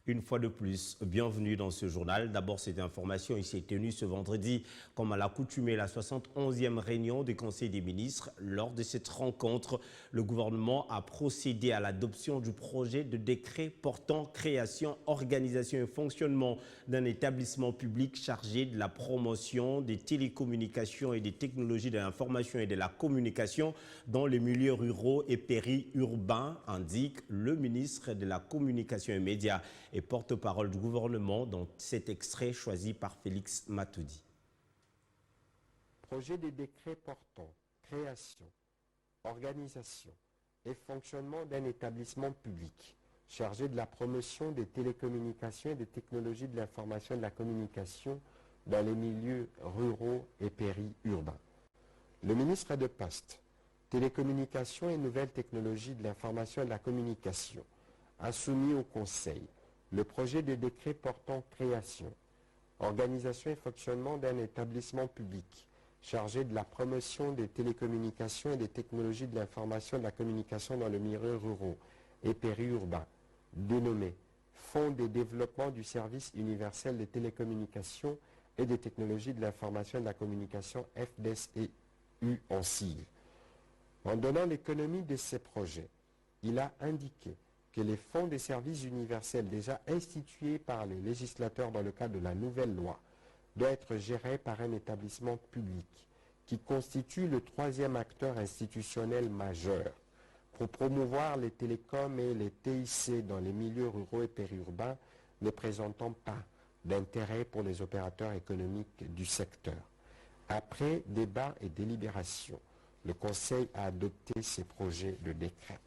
Une fois de plus, bienvenue dans ce journal. D'abord, cette information s'est tenue ce vendredi, comme à l'accoutumée, la 71e réunion du Conseil des ministres. Lors de cette rencontre, le gouvernement a procédé à l'adoption du projet de décret portant création, organisation et fonctionnement d'un établissement public chargé de la promotion des télécommunications et des technologies de l'information et de la communication dans les milieux ruraux et périurbains, indique le ministre de la Communication et Médias et porte-parole du gouvernement dans cet extrait choisi par Félix Matoudi. Projet de décret portant création, organisation et fonctionnement d'un établissement public chargé de la promotion des télécommunications et des technologies de l'information et de la communication dans les milieux ruraux et périurbains. Le ministre de Poste, Télécommunications et Nouvelles Technologies de l'information et de la communication a soumis au Conseil le projet de décret portant création, organisation et fonctionnement d'un établissement public chargé de la promotion des télécommunications et des technologies de l'information et de la communication dans les milieux ruraux et périurbains, dénommé Fonds de développement du service universel des télécommunications et des technologies de l'information et de la communication FDSEU en sigle. En donnant l'économie de ces projets, il a indiqué que les fonds des services universels déjà institués par les législateurs dans le cadre de la nouvelle loi doivent être gérés par un établissement public qui constitue le troisième acteur institutionnel majeur pour promouvoir les télécoms et les TIC dans les milieux ruraux et périurbains ne présentant pas d'intérêt pour les opérateurs économiques du secteur. Après débat et délibération, le Conseil a adopté ces projets de décret.